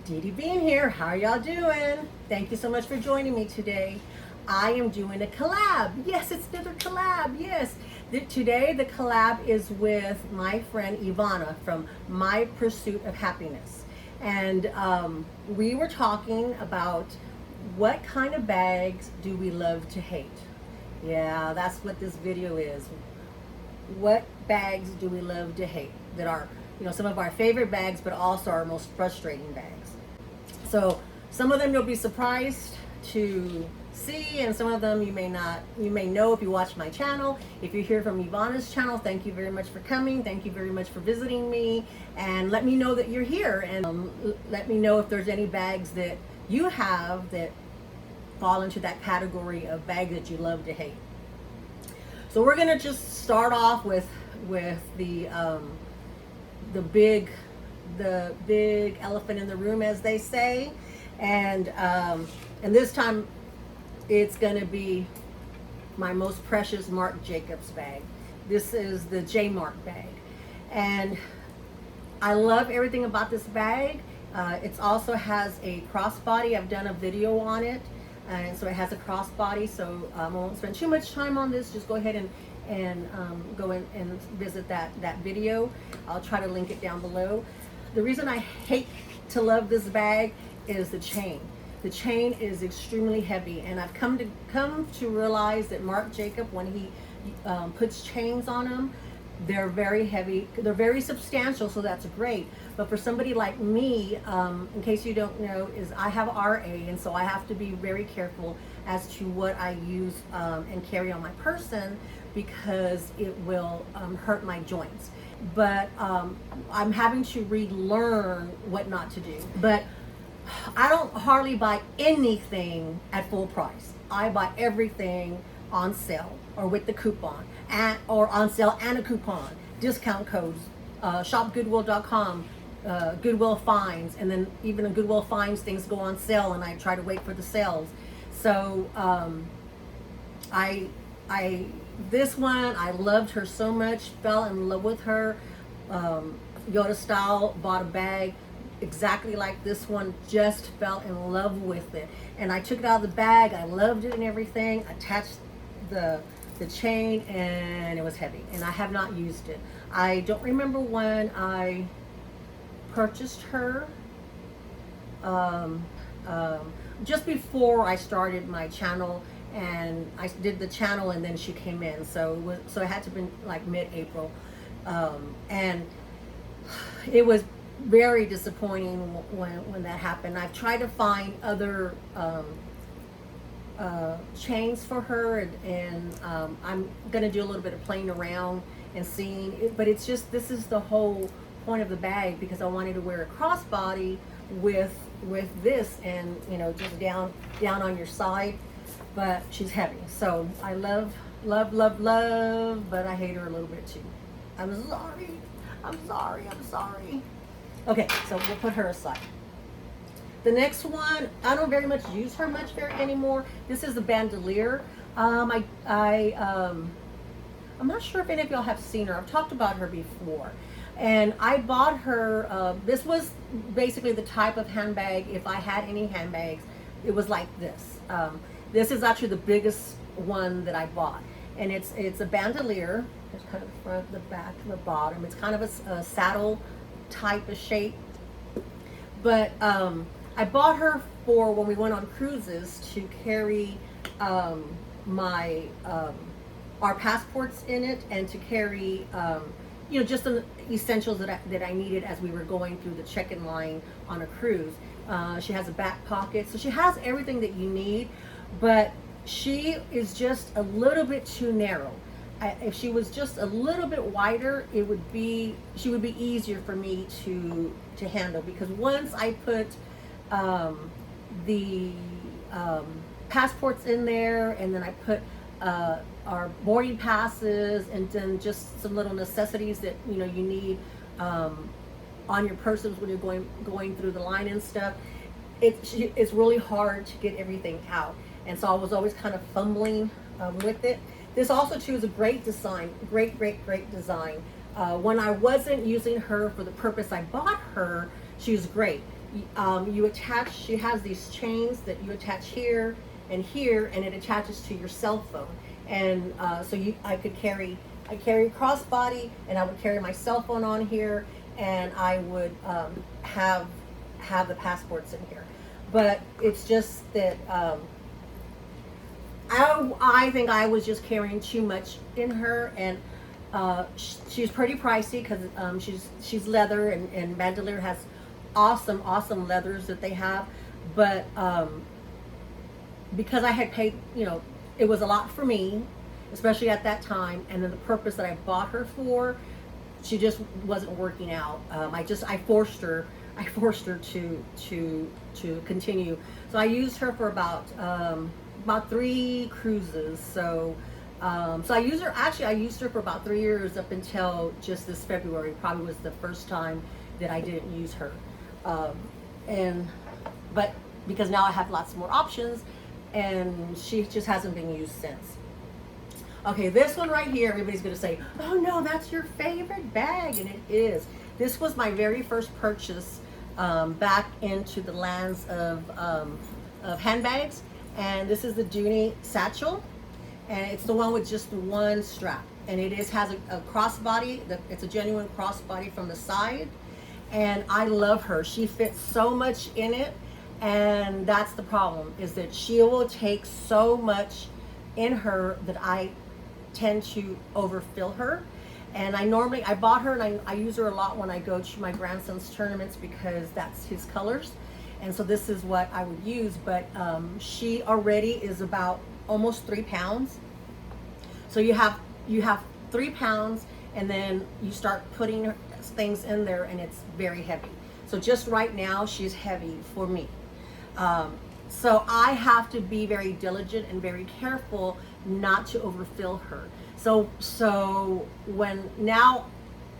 Dee Dee Bean here. How are y'all doing? Thank you so much for joining me today. I am doing a collab. Yes, it's another collab. Yes. Today the collab is with my friend Ivana from My Pursuit of Happiness. And we were talking about what kind of bags do we love to hate. Yeah, that's what this video is. What bags do we love to hate that are, some of our favorite bags, but also our most frustrating bags. So some of them you'll be surprised to see, and some of them you may not. You may know if you watch my channel. If you're here from Ivana's channel, thank you very much for coming. Thank you very much for visiting me, and let me know that you're here, and let me know if there's any bags that you have that fall into that category of bag that you love to hate. So we're gonna just start off with the big elephant in the room, as they say, and this time it's gonna be my most precious Marc Jacobs bag. This is the J Marc bag, and I love everything about this bag. It also has a crossbody. I've done a video on it, and so it has a crossbody. So I won't spend too much time on this. Just go ahead and go in and visit that video. I'll try to link it down below. The reason I hate to love this bag is the chain. The chain is extremely heavy, and I've come to realize that Marc Jacob, when he puts chains on them, they're very heavy. They're very substantial, so that's great. But for somebody like me, in case you don't know, is I have RA, and so I have to be very careful as to what I use and carry on my person, because it will hurt my joints. But I'm having to relearn what not to do. But I don't hardly buy anything at full price. I buy everything on sale or with the coupon, or on sale and a coupon, discount codes, shopgoodwill.com, Goodwill Finds, and then even in Goodwill Finds things go on sale, and I try to wait for the sales. So this one, I loved her so much, fell in love with her. Yoda Style bought a bag exactly like this one, just fell in love with it. And I took it out of the bag, I loved it and everything, attached the chain, and it was heavy, and I have not used it. I don't remember when I purchased her, just before I started my channel, and I did the channel, and then she came in, so it had to be like mid-April, and it was very disappointing when that happened. I've tried to find other chains for her, and I'm gonna do a little bit of playing around and seeing it, but it's just, this is the whole point of the bag, because I wanted to wear a crossbody with this, and just down on your side. But she's heavy, so I love, but I hate her a little bit too. I'm sorry. Okay, so we'll put her aside. The next one, I don't very much use her anymore. This is the bandolier. I'm not sure if any of y'all have seen her. I've talked about her before. And I bought her, this was basically the type of handbag, if I had any handbags, it was like this. This is actually the biggest one that I bought. And it's a bandolier. There's kind of the front, the back, and the bottom. It's kind of a saddle type of shape. But I bought her for when we went on cruises to carry our passports in it, and to carry just the essentials that I needed as we were going through the check-in line on a cruise. She has a back pocket, so she has everything that you need, but she is just a little bit too narrow. If she was just a little bit wider, she would be easier for me to handle, because once I put the passports in there, and then I put our boarding passes, and then just some little necessities that you need on your persons when you're going through the line and stuff, it's really hard to get everything out. And so I was always kind of fumbling with it. This also too is a great design, great design. When I wasn't using her for the purpose I bought her, she was great. You attach, she has these chains that you attach here, and it attaches to your cell phone. And so I carry crossbody, and I would carry my cell phone on here, and I would have the passports in here. But it's just that I think I was just carrying too much in her, and she's pretty pricey because she's leather, and Bandolier has awesome leathers that they have. But because I had paid, it was a lot for me, especially at that time, and then the purpose that I bought her for, she just wasn't working out. I forced her to continue. So I used her for about 3 cruises. So I used her for about 3 years, up until just this February. Probably was the first time that I didn't use her. But because now I have lots more options, and she just hasn't been used since. Okay, this one right here, everybody's gonna say, oh no, that's your favorite bag, and it is. This was my very first purchase back into the lands of handbags, and this is the Dee Dee satchel, and it's the one with just the one strap, and has a crossbody. It's a genuine crossbody from the side, and I love her. She fits so much in it, and that's the problem, is that she will take so much in her that I tend to overfill her. And I bought her, and I use her a lot when I go to my grandson's tournaments, because that's his colors, and so this is what I would use. But she already is about almost 3 pounds. So you have 3 pounds, and then you start putting things in there, and it's very heavy. So just right now, she's heavy for me. So I have to be very diligent and very careful not to overfill her. So when now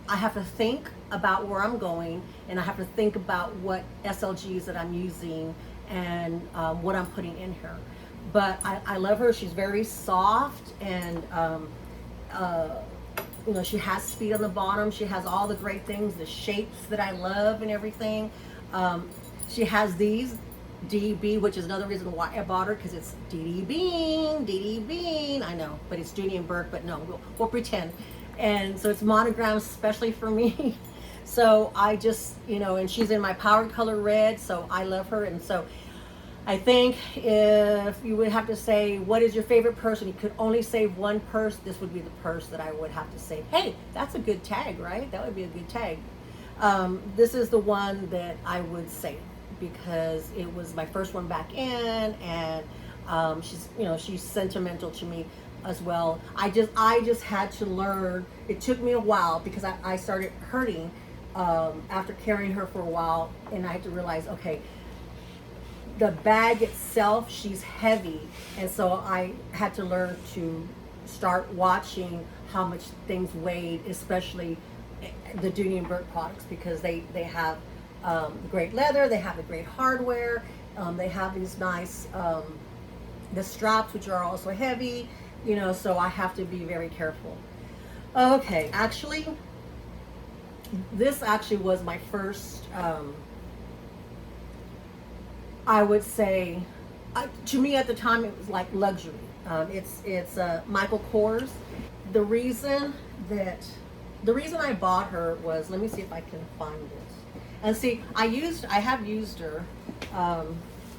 I have to think about where I'm going, and I have to think about what SLGs that I'm using, and what I'm putting in her. But I love her. She's very soft, and she has speed on the bottom. She has all the great things, the shapes that I love and everything. She has these DB, which is another reason why I bought her, because it's Dee Dee Bean. I know, but it's Judy and Burke, but no, we'll pretend. And so it's monogrammed especially for me. So I just, and she's in my power color red, so I love her. And so I think if you would have to say, what is your favorite purse, and you could only save one purse, this would be the purse that I would have to say, hey, that's a good tag, right? That would be a good tag. This is the one that I would save, because it was my first one back in, and she's sentimental to me as well. I just had to learn. It took me a while, because I started hurting after carrying her for a while, and I had to realize, okay, the bag itself, she's heavy, and so I had to learn to start watching how much things weighed, especially the Dee Dee and Burke products, because they have great leather, they have the great hardware, they have these nice the straps, which are also heavy, so I have to be very careful. Okay, actually, this actually was my first, I would say, to me at the time, it was like luxury. It's Michael Kors. The reason I bought her was, let me see if I can find this. And see, I have used her.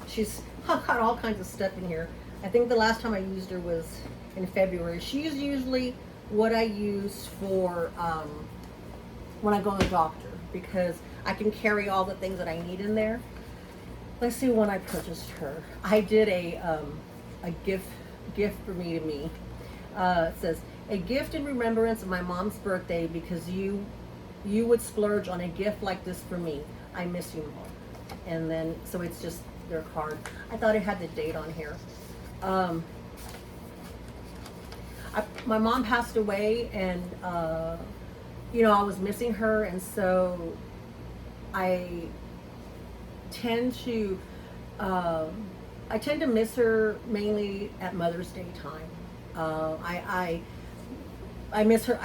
She's got all kinds of stuff in here. I think the last time I used her was in February. She's usually what I use for when I go to the doctor, because I can carry all the things that I need in there. Let's see when I purchased her. I did a gift for me to me. It says, a gift in remembrance of my mom's birthday, because you would splurge on a gift like this for me. I miss you, Mom. And then, so it's just their card. I thought it had the date on here. My mom passed away, and I was missing her, and so I tend to miss her mainly at Mother's Day time. I miss her.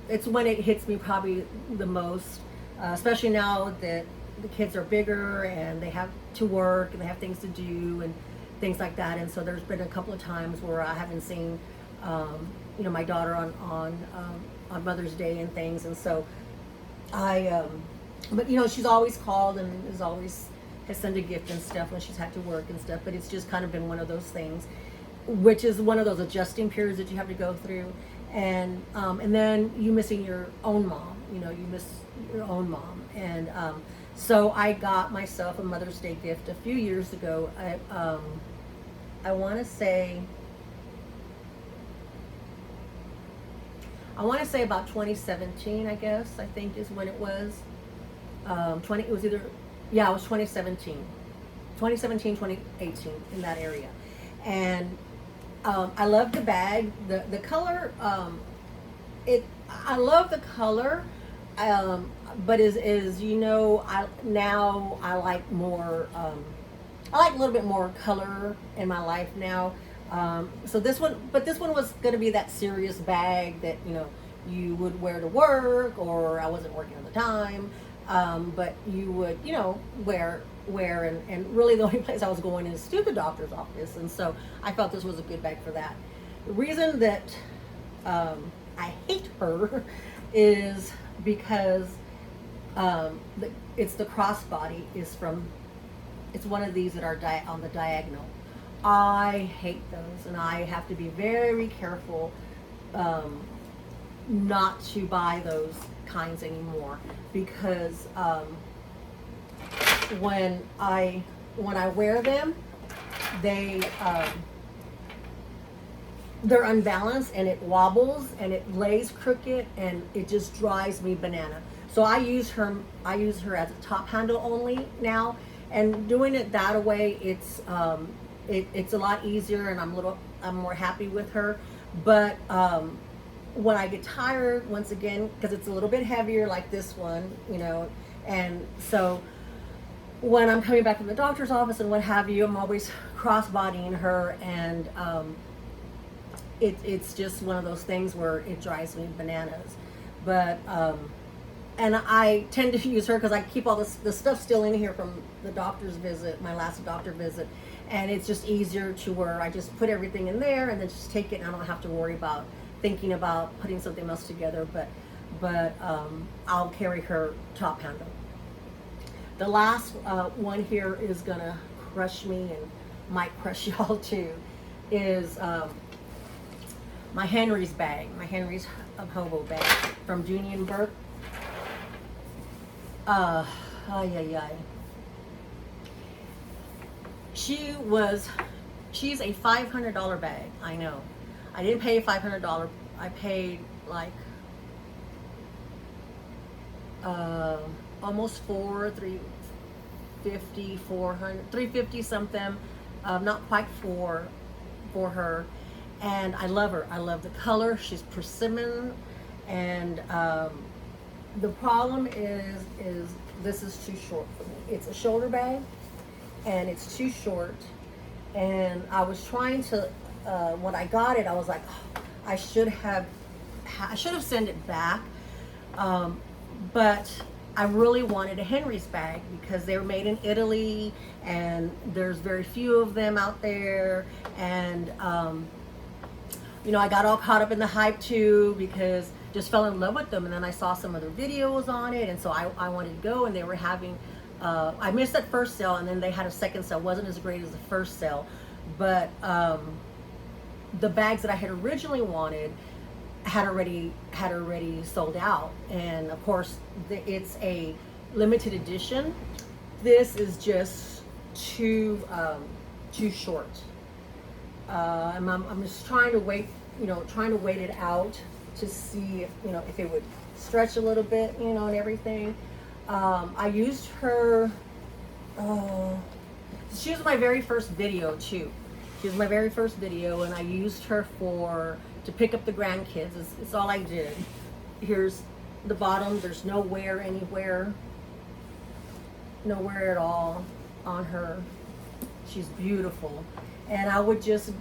It's when it hits me probably the most, especially now that the kids are bigger and they have to work and they have things to do and things like that. And so there's been a couple of times where I haven't seen, you know, my daughter on Mother's Day and things. And so but you know, she's always called and has sent a gift and stuff when she's had to work and stuff. But it's just kind of been one of those things, which is one of those adjusting periods that you have to go through. And then you missing your own mom, you know, you miss your own mom. And so I got myself a Mother's Day gift a few years ago. I want to say about 2017, I guess, I think is when it was. It was 2017, 2018, in that area. And I love the bag, the color. I love the color, but is you know, I like more. I like a little bit more color in my life now. So this one was going to be that serious bag that, you know, you would wear to work, or I wasn't working at the time, but you would, you know, wear and really the only place I was going is to the doctor's office. And so I felt this was a good bag for that. The reason that I hate her is because it's the crossbody it's one of these that are on the diagonal. I hate those, and I have to be very careful not to buy those kinds anymore, because when I wear them, they're unbalanced and it wobbles and it lays crooked and it just drives me banana. So I use her as a top handle only now, and doing it that way, it's a lot easier, and I'm more happy with her. But when I get tired, once again, because it's a little bit heavier like this one, you know, and so when I'm coming back from the doctor's office and what have you, I'm always crossbodying her, and it's just one of those things where it drives me bananas. But and I tend to use her because I keep all the stuff still in here from the doctor's visit, my last doctor visit, and it's just easier to where I just put everything in there and then just take it, and I don't have to worry about thinking about putting something else together. But I'll carry her top handle. The last one here is gonna crush me and might crush y'all too, is my Henry's bag, my Henry's Hobo bag from Dooney and Burke. She's a $500 bag. I know. I didn't pay $500. I paid like almost $350 something, not quite for her. And I love her. I love the color. She's persimmon, and the problem is this is too short for me. It's a shoulder bag, and it's too short. And I was trying to, when I got it, I was like, oh, I should have sent it back. But I really wanted a Henry's bag because they were made in Italy, and there's very few of them out there. And you know, I got all caught up in the hype too, because just fell in love with them. And then I saw some other videos on it, and so I wanted to go, and they were having, I missed that first sale, and then they had a second sale. It wasn't as great as the first sale, but the bags that I had originally wanted had already sold out. And of course, it's a limited edition. This is just too short. I'm just trying to wait it out to see if it would stretch a little bit, and everything. I used her. She was my very first video too. She was my very first video, and I used her to pick up the grandkids. It's all I did. Here's the bottom. There's no wear anywhere. Nowhere at all on her. She's beautiful. And I would just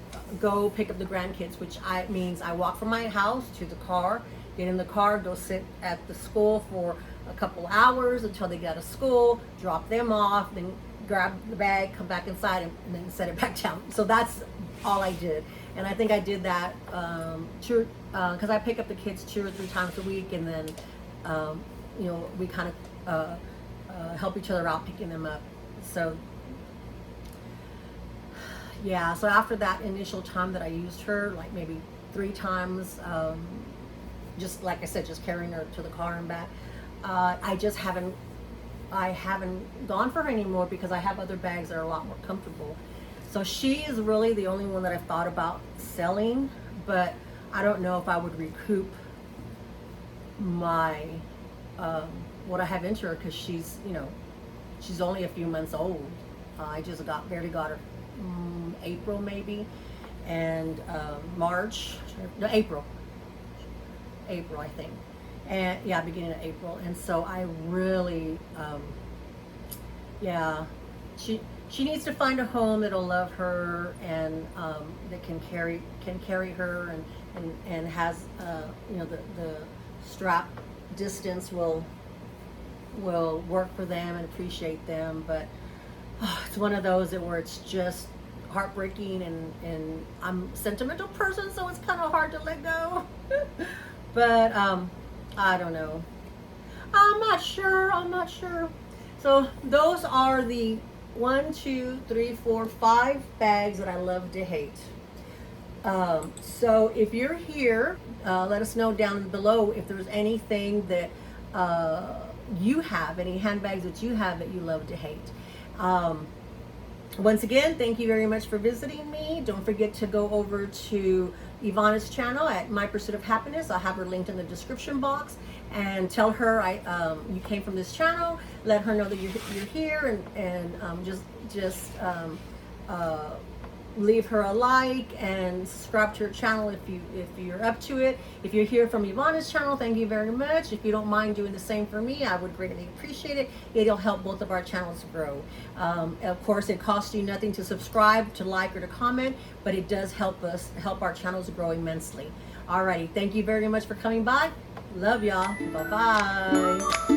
go pick up the grandkids, which means I walk from my house to the car, get in the car, go sit at the school for a couple hours until they got to school, drop them off, then grab the bag, come back inside, and then set it back down. So that's all I did. And I think I did that because I pick up the kids 2 or 3 times a week, and then you know, we kind of help each other out picking them up. So yeah, so after that initial time that I used her, like maybe 3 times, just like I said, just carrying her to the car and back, I haven't gone for her anymore because I have other bags that are a lot more comfortable. So she is really the only one that I've thought about selling, but I don't know if I would recoup my what I have into her, because she's, you know, she's only a few months old. I just barely got her April maybe, and March, no, April I think, and yeah, beginning of April. And so I really yeah, she needs to find a home that'll love her, and that can carry her, and has you know, the strap distance will work for them and appreciate them. But it's one of those where it's just heartbreaking, and I'm a sentimental person, so it's kind of hard to let go. But I don't know. I'm not sure. So those are the 1, 2, 3, 4, 5 bags that I love to hate. So if you're here, let us know down below if there's anything that you have, any handbags that you have that you love to hate. Once again, thank you very much for visiting me. Don't forget to go over to Ivana's channel at My Pursuit of Happiness. I'll have her linked in the description box, and tell her you came from this channel. Let her know that you're here, and just leave her a like and subscribe to her channel if you're up to it. If you're here from Ivana's channel, thank you very much. If you don't mind doing the same for me, I would greatly appreciate it. It'll help both of our channels grow. Of course, it costs you nothing to subscribe, to like, or to comment, but it does help our channels grow immensely. Alrighty, thank you very much for coming by. Love y'all. Bye-bye.